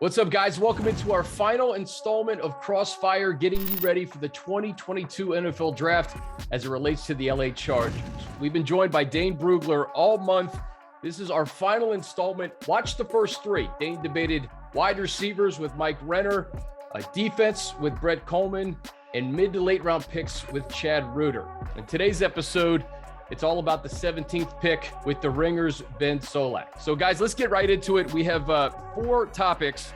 What's up, guys? Welcome into our final installment of CrossFire, getting you ready for the 2022 NFL Draft as it relates to the LA Chargers. We've been joined by Dane Brugler all month. This is our final installment. Watch the first three. Dane debated wide receivers with Mike Renner, defense with Brett Coleman, and mid to late round picks with Chad Reuter. In today's episode, it's all about the 17th pick with the Ringers' Ben Solak. So, guys, let's get right into it. We have four topics.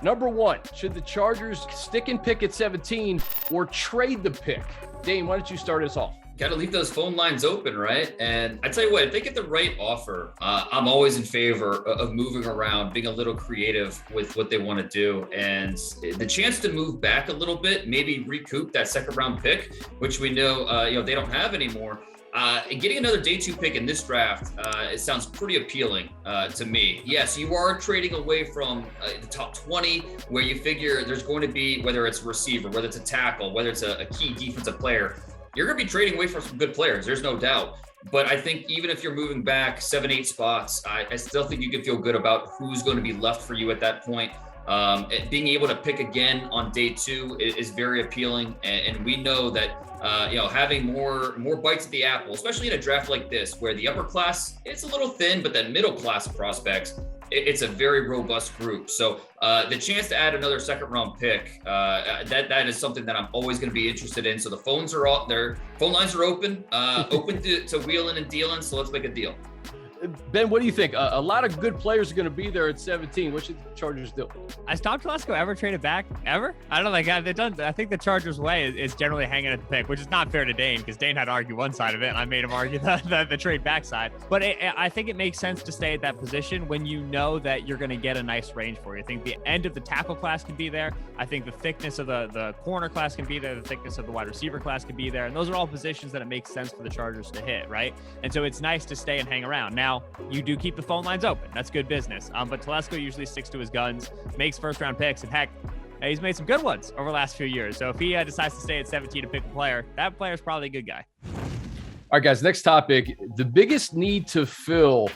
Number one, should the Chargers stick and pick at 17 or trade the pick? Dane, why don't you start us off? Got to leave those phone lines open, right? And I tell you what, if they get the right offer, I'm always in favor of moving around, being a little creative with what they want to do. And the chance to move back a little bit, maybe recoup that second round pick, which we know, they don't have anymore. And getting another day two pick in this draft, it sounds pretty appealing to me. Yes, you are trading away from the top 20, where you figure there's going to be, whether it's a receiver, whether it's a tackle, whether it's a key defensive player, you're going to be trading away from some good players. There's no doubt. But I think even if you're moving back 7-8 spots, I still think you can feel good about who's going to be left for you at that point. Being able to pick again on day two is very appealing. And we know that, having more bites at the apple, especially in a draft like this, where the upper class, it's a little thin, but that middle class prospects, it's a very robust group. So the chance to add another second round pick, that is something that I'm always going to be interested in. So the phones are out there. Phone lines are open to wheeling and dealing. So let's make a deal. Ben, what do you think? A lot of good players are going to be there at 17. What should the Chargers do? Has Tom Telesco ever traded back? Ever? I don't know. I think the Chargers' way is generally hanging at the pick, which is not fair to Dane, because Dane had to argue one side of it, and I made him argue the trade back side. But I think it makes sense to stay at that position when you know that you're going to get a nice range for you. I think the end of the tackle class can be there. I think the thickness of the corner class can be there. The thickness of the wide receiver class can be there. And those are all positions that it makes sense for the Chargers to hit, right? And so it's nice to stay and hang around. Now, you do keep the phone lines open. That's good business. But Telesco usually sticks to his guns, makes first-round picks, and heck, he's made some good ones over the last few years. So if he decides to stay at 17 to pick a player, that player is probably a good guy. All right, guys, next topic. The biggest need to fill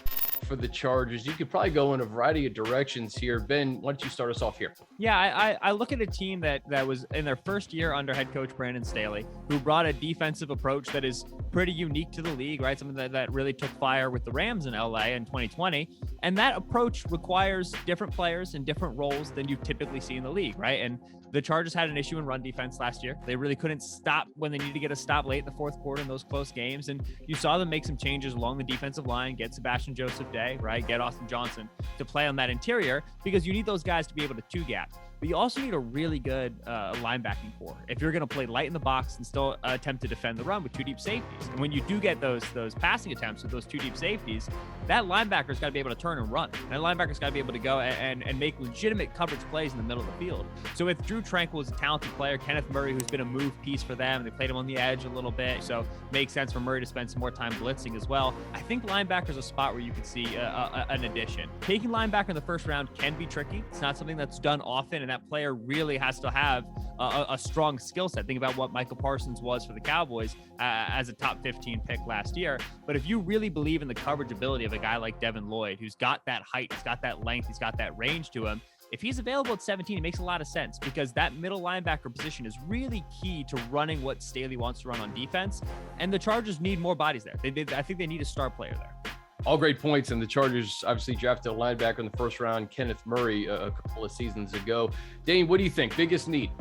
for the Chargers. You could probably go in a variety of directions here. Ben, why don't you start us off here? Yeah, I look at a team that was in their first year under head coach Brandon Staley, who brought a defensive approach that is pretty unique to the league, right? Something that really took fire with the Rams in LA in 2020. And that approach requires different players in different roles than you typically see in the league, right? And the Chargers had an issue in run defense last year. They really couldn't stop when they needed to get a stop late in the fourth quarter in those close games. And you saw them make some changes along the defensive line, get Sebastian Joseph Day, right? Get Austin Johnson to play on that interior, because you need those guys to be able to two gap. But you also need a really good linebacking core if you're going to play light in the box and still attempt to defend the run with two deep safeties. And when you do get those passing attempts with those two deep safeties, that linebacker's got to be able to turn and run. And that linebacker's got to be able to go and make legitimate coverage plays in the middle of the field. So if Drew Tranquill is a talented player, Kenneth Murray, who's been a move piece for them, they played him on the edge a little bit, so makes sense for Murray to spend some more time blitzing as well. I think linebacker's a spot where you could see an addition. Taking linebacker in the first round can be tricky. It's not something that's done often, and that player really has to have a strong skill set. Think about what Michael Parsons was for the Cowboys as a top 15 pick last year. But if you really believe in the coverage ability of a guy like Devin Lloyd, who's got that height, he's got that length, he's got that range to him, if he's available at 17, it makes a lot of sense, because that middle linebacker position is really key to running what Staley wants to run on defense. And the Chargers need more bodies there. I think they need a star player there. All great points, and the Chargers obviously drafted a linebacker in the first round, Kenneth Murray, a couple of seasons ago. Dane, what do you think? Biggest need?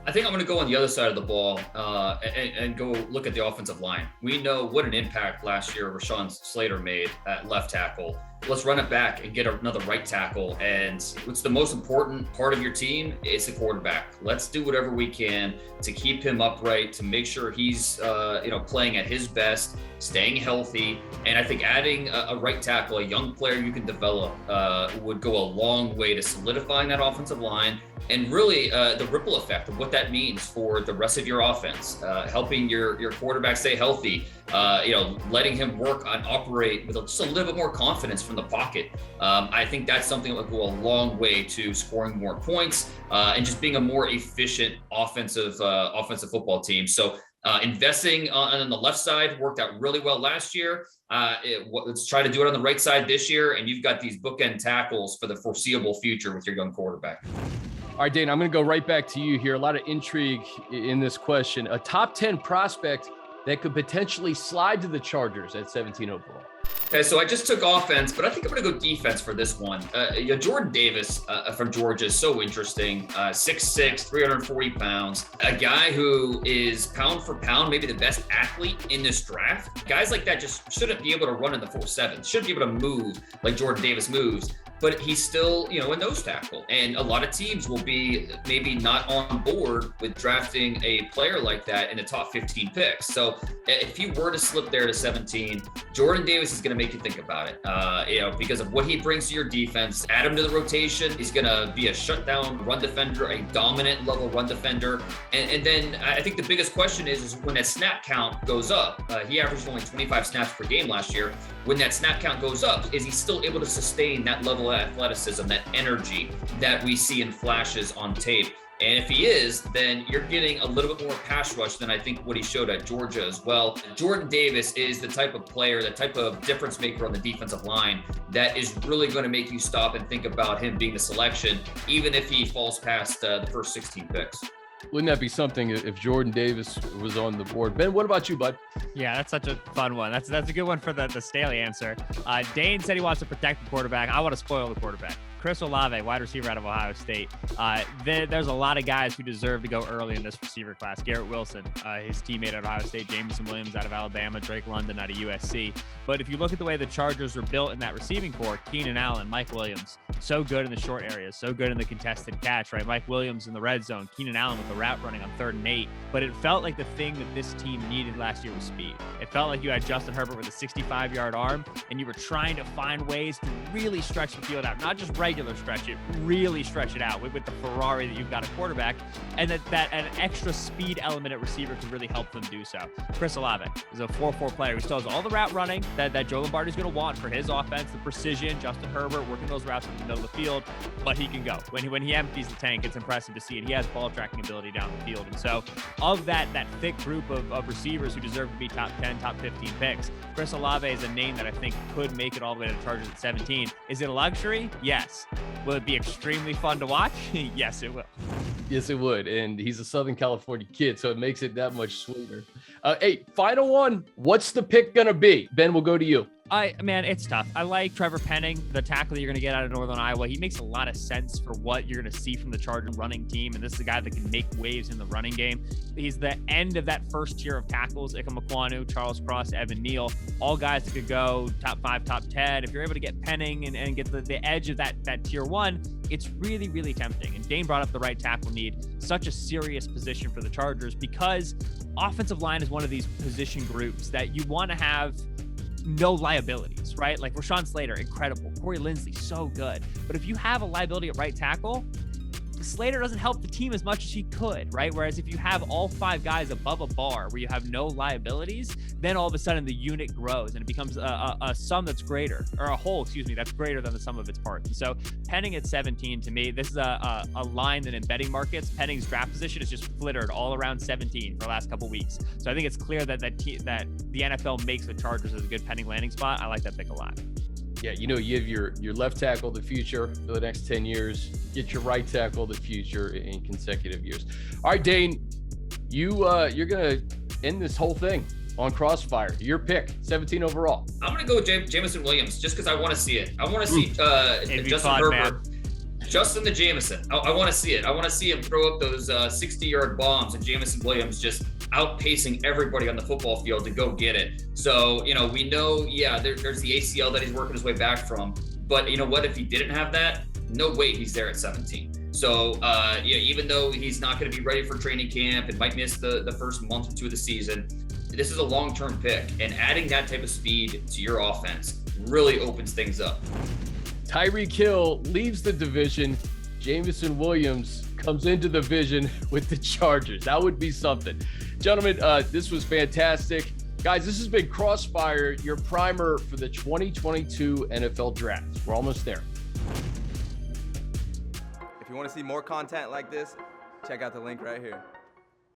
I think I'm going to go on the other side of the ball and go look at the offensive line. We know what an impact last year Rashawn Slater made at left tackle. Let's run it back and get another right tackle. And what's the most important part of your team? It's the quarterback. Let's do whatever we can to keep him upright, to make sure he's playing at his best, staying healthy. And I think adding a right tackle, a young player you can develop, would go a long way to solidifying that offensive line, and really the ripple effect of what that means for the rest of your offense, helping your quarterback stay healthy, letting him work on operate with just a little bit more confidence from the pocket. I think that's something that would go a long way to scoring more points and just being a more efficient offensive football team. So Investing on the left side worked out really well last year. Let's try to do it on the right side this year. And you've got these bookend tackles for the foreseeable future with your young quarterback. All right, Dane, I'm going to go right back to you here. A lot of intrigue in this question. A top 10 prospect that could potentially slide to the Chargers at 17 overall. Okay, so I just took offense, but I think I'm going to go defense for this one. Jordan Davis from Georgia is so interesting. 6'6", 340 pounds. A guy who is pound for pound, maybe the best athlete in this draft. Guys like that just shouldn't be able to run in the 4.7. Shouldn't be able to move like Jordan Davis moves. But he's still, a nose tackle. And a lot of teams will be maybe not on board with drafting a player like that in the top 15 picks. So if he were to slip there to 17, Jordan Davis is going to make you think about it, because of what he brings to your defense. Add him to the rotation. He's going to be a shutdown run defender, a dominant level run defender. And then I think the biggest question is when that snap count goes up. He averaged only 25 snaps per game last year. When that snap count goes up, is he still able to sustain that level of athleticism, that energy that we see in flashes on tape? And if he is, then you're getting a little bit more pass rush than I think what he showed at Georgia as well. Jordan Davis is the type of player, the type of difference maker on the defensive line that is really going to make you stop and think about him being the selection, even if he falls past the first 16 picks. Wouldn't that be something if Jordan Davis was on the board? Ben, what about you, bud? Yeah, that's such a fun one. That's a good one for the Staley answer. Dane said he wants to protect the quarterback. I want to spoil the quarterback. Chris Olave, wide receiver out of Ohio State. There's a lot of guys who deserve to go early in this receiver class. Garrett Wilson, his teammate at Ohio State, Jameson Williams out of Alabama, Drake London out of USC. But if you look at the way the Chargers are built in that receiving core, Keenan Allen, Mike Williams, so good in the short areas, so good in the contested catch, right? Mike Williams in the red zone, Keenan Allen with the route running on 3rd and 8. But it felt like the thing that this team needed last year was speed. It felt like you had Justin Herbert with a 65-yard arm, and you were trying to find ways to really stretch the field out, not just regular stretch it, really stretch it out with the Ferrari that you've got a quarterback, and that an extra speed element at receiver could really help them do so. Chris Olave is a 4-4 player who still has all the route running that Joe Lombardi's going to want for his offense, the precision, Justin Herbert working those routes in the middle of the field, but he can go. When he empties the tank, it's impressive to see it. He has ball tracking ability down the field. And so of that thick group of receivers who deserve to be top 10, top 15 picks, Chris Olave is a name that I think could make it all the way to the Chargers at 17. Is it a luxury? Yes. Will it be extremely fun to watch? Yes, it will. Yes, it would. And he's a Southern California kid, so it makes it that much sweeter. Hey, final one. What's the pick going to be? Ben, we'll go to you. Man, it's tough. I like Trevor Penning, the tackle that you're going to get out of Northern Iowa. He makes a lot of sense for what you're going to see from the Charger running team, and this is a guy that can make waves in the running game. He's the end of that first tier of tackles: Ikem Ekwonu, Charles Cross, Evan Neal, all guys that could go top 5, top 10. If you're able to get Penning and get the edge of that tier 1, it's really, really tempting. And Dane brought up the right tackle need. Such a serious position for the Chargers because offensive line is one of these position groups that you want to have no liabilities, right? Like Rashawn Slater, incredible. Corey Linsley, so good. But if you have a liability at right tackle, Slater doesn't help the team as much as he could, right? Whereas if you have all 5 guys above a bar where you have no liabilities, then all of a sudden the unit grows and it becomes a sum that's greater, or a whole, that's greater than the sum of its parts. And so Penning at 17, to me, this is a line that in betting markets, Penning's draft position is just flittered all around 17 for the last couple weeks. So I think it's clear that the NFL makes the Chargers as a good Penning landing spot. I like that pick a lot. Yeah, you have your left tackle the future for the next 10 years. Get your right tackle the future in consecutive years. All right, Dane, you're gonna end this whole thing on CrossFire. Your pick, 17 overall. I'm gonna go with Jameson Williams just because I want to see it. I want to see Justin Herbert. Man. Justin the Jameson. I want to see it. I want to see him throw up those 60-yard bombs and Jameson Williams just outpacing everybody on the football field to go get it. So, we know, there's the ACL that he's working his way back from. But you know what? If he didn't have that, no way he's there at 17. So, even though he's not going to be ready for training camp and might miss the first month or 2 of the season, this is a long-term pick. And adding that type of speed to your offense really opens things up. Tyreek Hill leaves the division. Jameson Williams comes into the division with the Chargers. That would be something. Gentlemen, this was fantastic. Guys, this has been CrossFire, your primer for the 2022 NFL Draft. We're almost there. If you want to see more content like this, check out the link right here.